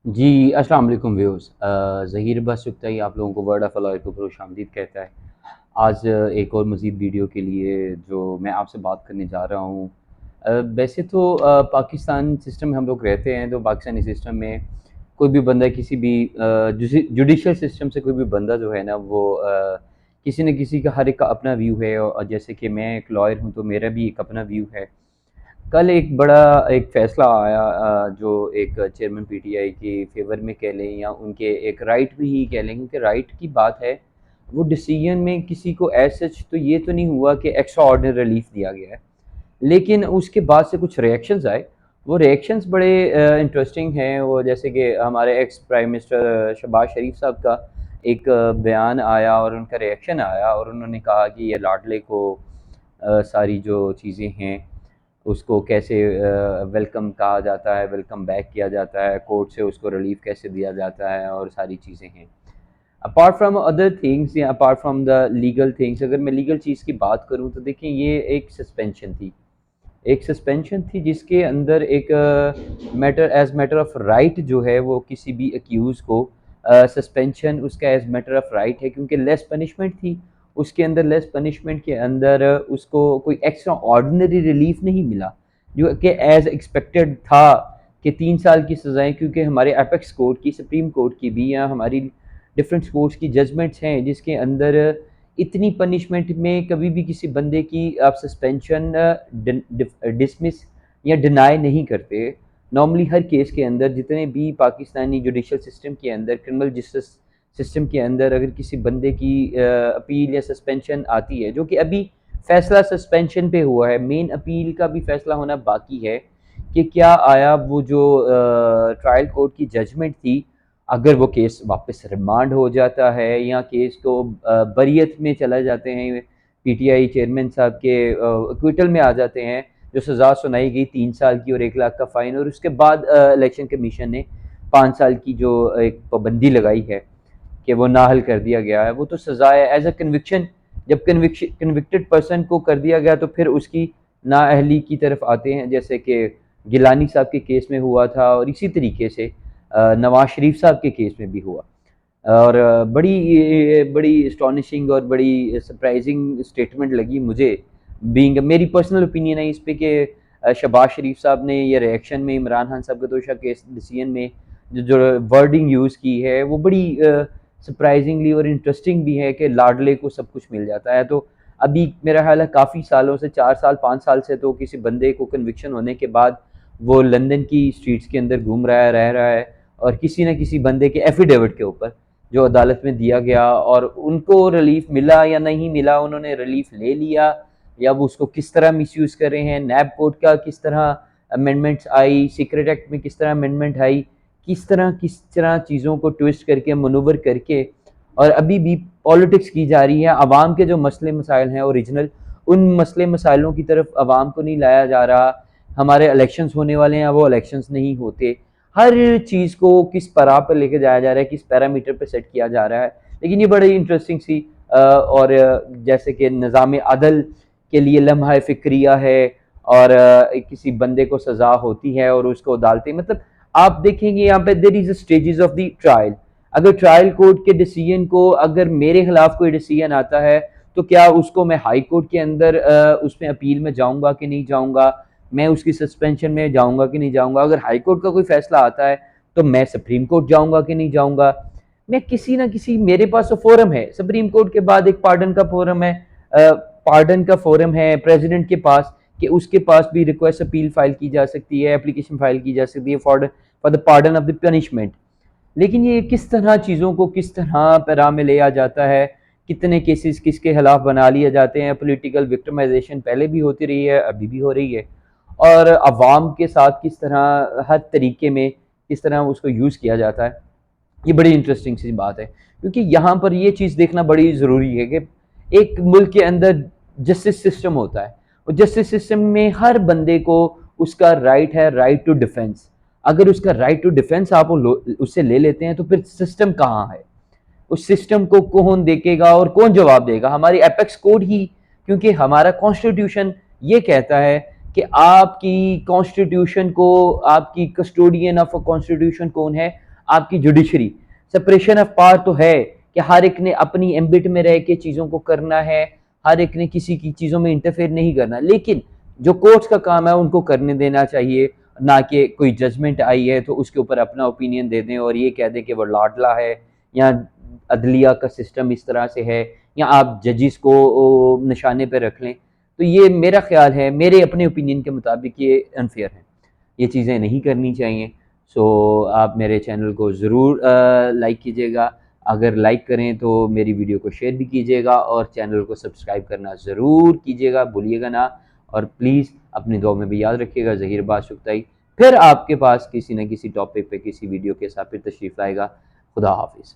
जी, अस्सलाम वालेकुम व्यूअर्स। ज़हीर बसुक्ताई आप लोगों को वर्ड ऑफ़ अल्लाह को खुशामदीद कहता है। आज एक और मज़ीद वीडियो के लिए जो मैं आपसे बात करने जा रहा हूँ। वैसे तो पाकिस्तान सिस्टम में हम लोग रहते हैं, तो पाकिस्तानी सिस्टम में कोई भी बंदा किसी भी जुडिशल सिस्टम से कोई भी बंदा जो है ना वो किसी न किसी का हर एक का अपना व्यू है और जैसे कि मैं एक लॉयर हूँ, तो मेरा भी एक अपना व्यू है। कल एक बड़ा एक फ़ैसला आया जो एक चेयरमैन पीटीआई के फ़ेवर में कह लें या उनके एक राइट में ही कह लें, क्योंकि राइट की बात है। वो डिसीजन में किसी को एज़ सच तो ये तो नहीं हुआ कि एक्स्ट्रा ऑर्डिनरी रिलीफ़ दिया गया है। लेकिन उसके बाद से कुछ रिएक्शंस आए। वो रिएक्शंस बड़े इंटरेस्टिंग हैं। वो जैसे कि हमारे एक्स प्राइम मिनिस्टर शहबाज शरीफ साहब का एक बयान आया और उनका रिएक्शन आया और उन्होंने कहा कि ये लाडले को सारी जो चीज़ें हैं उसको कैसे वेलकम कहा जाता है, वेलकम बैक किया जाता है, कोर्ट से उसको रिलीफ़ कैसे दिया जाता है और सारी चीज़ें हैं। अपार्ट फ्रॉम अदर थिंग्स या apart from the legal things, अगर मैं लीगल चीज़ की बात करूँ तो देखिए ये एक सस्पेंशन थी। एक सस्पेंशन थी जिसके अंदर एक मैटर ऑफ राइट जो है वो किसी भी अक्यूज़ को सस्पेंशन उसका एज़ मैटर ऑफ राइट है, क्योंकि लेस पनिशमेंट थी। उसके अंदर लेस पनिशमेंट के अंदर उसको कोई एक्स्ट्रा ऑर्डिनरी रिलीफ़ नहीं मिला, जो कि एज़ एक्सपेक्टेड था कि 3 साल की सज़ाएँ, क्योंकि हमारे एपेक्स कोर्ट की, सुप्रीम कोर्ट की भी या हमारी डिफरेंट कोर्ट्स की जजमेंट्स हैं जिसके अंदर इतनी पनिशमेंट में कभी भी किसी बंदे की आप सस्पेंशन डिसमिस या डिनाई नहीं करते। नॉर्मली हर केस के अंदर जितने भी पाकिस्तानी जुडिशल सिस्टम के अंदर, क्रिमिनल जस्टिस सिस्टम के अंदर अगर किसी बंदे की अपील या सस्पेंशन आती है, जो कि अभी फैसला सस्पेंशन पे हुआ है, मेन अपील का भी फैसला होना बाकी है कि क्या आया वो जो ट्रायल कोर्ट की जजमेंट थी, अगर वो केस वापस रिमांड हो जाता है या केस को बरियत में चला जाते हैं, पीटीआई चेयरमैन साहब के एक्विटल में आ जाते हैं, जो सज़ा सुनाई गई 3 साल की और 1 लाख का फ़ाइन, और उसके बाद इलेक्शन कमीशन ने 5 साल की जो एक पाबंदी लगाई है कि वो नाअहल कर दिया गया है, वो तो सज़ा है एज़ अ कन्विक्शन। जब कन्विक्टेड पर्सन को कर दिया गया तो फिर उसकी नाअहली की तरफ आते हैं, जैसे कि गिलानी साहब के केस में हुआ था और इसी तरीके से नवाज शरीफ साहब के केस में भी हुआ। और बड़ी एस्टॉनिशिंग और बड़ी सरप्राइजिंग स्टेटमेंट लगी मुझे, बीइंग मेरी पर्सनल ओपिनियन है इस पे कि शहबाज शरीफ साहब ने ये रिएक्शन में इमरान खान साहब के तोशा केस डिसीजन में जो वर्डिंग यूज़ की है वो बड़ी सरप्राइजिंगली और इंटरेस्टिंग भी है कि लाडले को सब कुछ मिल जाता है। तो अभी मेरा ख्याल है काफ़ी सालों से, 4 साल 5 साल से, तो किसी बंदे को कन्विक्शन होने के बाद वो लंदन की स्ट्रीट्स के अंदर घूम रहा है, रह रहा है, और किसी न किसी बंदे के एफिडेविट के ऊपर जो अदालत में दिया गया, और उनको रिलीफ मिला या नहीं मिला, उन्होंने रिलीफ ले लिया या वो उसको किस तरह मिसयूज़ कर रहे हैं, नैब कोड का किस तरह अमेंडमेंट्स आई, सीक्रेट एक्ट में किस तरह अमेंडमेंट आई, किस तरह चीज़ों को ट्विस्ट करके मनूवर करके, और अभी भी पॉलिटिक्स की जा रही है। आवाम के जो मसले मसाइल हैं ओरिजिनल, उन मसले मसाइलों की तरफ आवाम को नहीं लाया जा रहा। हमारे इलेक्शंस होने वाले हैं, वो इलेक्शंस नहीं होते। हर चीज़ को किस पड़ाव पर लेके जाया जा रहा है, किस पैरामीटर पे सेट किया जा रहा है। लेकिन ये बड़ी इंटरेस्टिंग सी और जैसे कि निज़ाम अदल के लिए लम्हा फ़िक्रिया है, और किसी बंदे को सज़ा होती है और उसको अदालतें, मतलब आप देखेंगे यहाँ पे there is a stages of the trial. अगर ट्रायल कोर्ट के डिसीजन को, अगर मेरे खिलाफ कोई डिसीजन आता है, तो क्या उसको मैं हाई कोर्ट के अंदर उसमें अपील में जाऊँगा कि नहीं जाऊँगा? मैं उसकी सस्पेंशन में जाऊँगा कि नहीं जाऊँगा? अगर हाई कोर्ट का कोई फ़ैसला आता है, तो मैं सुप्रीम कोर्ट जाऊँगा कि नहीं जाऊँगा? मैं किसी न किसी, मेरे पास तो फ़ोरम है, सुप्रीम कोर्ट के बाद एक पार्डन का फ़ोरम है, पार्डन का फ़ोरम है प्रेज़िडेंट के पास, कि उसके पास भी रिक्वेस्ट अपील फ़ाइल की जा सकती है, एप्लीकेशन फ़ाइल की जा सकती है for the pardon of the punishment. लेकिन ये किस तरह चीज़ों को किस तरह पैरा में लिया जाता है, कितने केसेस किसके खिलाफ बना लिए जाते हैं, पॉलिटिकल विक्टिमाइजेशन पहले भी होती रही है, अभी भी हो रही है, और अवाम के साथ किस तरह हर तरीके में किस तरह उसको यूज़ किया जाता है। ये बड़ी इंटरेस्टिंग सी बात है, क्योंकि यहाँ पर ये चीज़ देखना बड़ी ज़रूरी है कि एक मुल्क के अंदर जस्टिस सिस्टम होता है, और जस्टिस सिस्टम में हर बंदे को उसका राइट है, राइट टू डिफेंस। अगर उसका राइट टू डिफेंस आप उससे ले लेते हैं, तो फिर सिस्टम कहाँ है? उस सिस्टम को कौन देखेगा और कौन जवाब देगा? हमारी एपेक्स कोड ही, क्योंकि हमारा कॉन्स्टिट्यूशन ये कहता है कि आपकी कॉन्स्टिट्यूशन को, आपकी कस्टोडियन ऑफ अ कॉन्स्टिट्यूशन कौन है? आपकी जुडिशरी, सेपरेशन ऑफ पावर तो है कि हर एक ने अपनी एम्बिट में रह के चीज़ों को करना है, हर एक ने किसी की चीज़ों में इंटरफेयर नहीं करना, लेकिन जो कोर्ट्स का काम है उनको करने देना चाहिए, ना कि कोई जजमेंट आई है तो उसके ऊपर अपना ओपिनियन दे दें और ये कह दें कि वो लाडला है या अदलिया का सिस्टम इस तरह से है या आप जजिस को निशाने पे रख लें। तो ये मेरा ख्याल है, मेरे अपने ओपिनियन के मुताबिक ये अनफेयर है, ये चीज़ें नहीं करनी चाहिए। सो आप मेरे चैनल को ज़रूर लाइक कीजिएगा, अगर लाइक करें तो मेरी वीडियो को शेयर भी कीजिएगा और चैनल को सब्सक्राइब करना ज़रूर कीजिएगा, भूलिएगा ना। और प्लीज़ अपनी दुआ में भी याद रखिएगा। ज़हीर बाशुक्ताई फिर आपके पास किसी न किसी टॉपिक पे किसी वीडियो के साथ फिर तशरीफ़ लाएगा। खुदा हाफिज़।